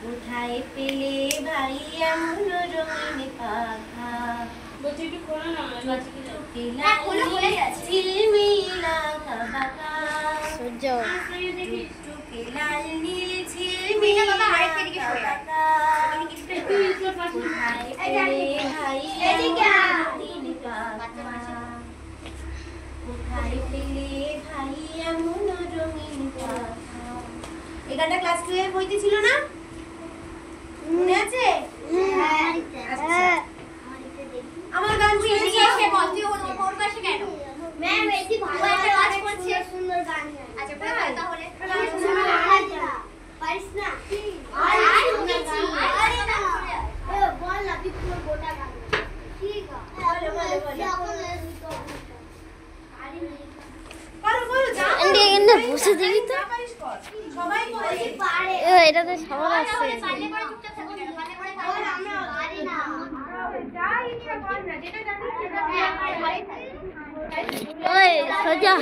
কোথায় পেলে ভাই এমন রঙিন পাখা ঝিলমিলা বাঁকা লাল নীল ঝিলমিলা বাঁকা কোথায় পেলে ভাই রঙিন পাখা কোথায় পেলে ভাই এমন রঙিন পাখা। এই গানটা ক্লাস 2 এর বইতে ছিল না? মনে আছে? আমার গান শুনেছো? ওর পাশে কেন ম্যাম এটি ভালো একটা কাজ করছে সুন্দর গান। আচ্ছা বল তাহলে পারিস না বল না তুই পুরো গোটা গান ঠিক আছে বলো বলো যা এন্ডে বসে দেখি তো সবাই পারে এটা তো সবার আছে পারলে পরে চুপচাপ থাকো না পারলে পরে বল আমরা পারি না যা ইচ্ছা কর না যেটা জানিস সেটা ওই সোজা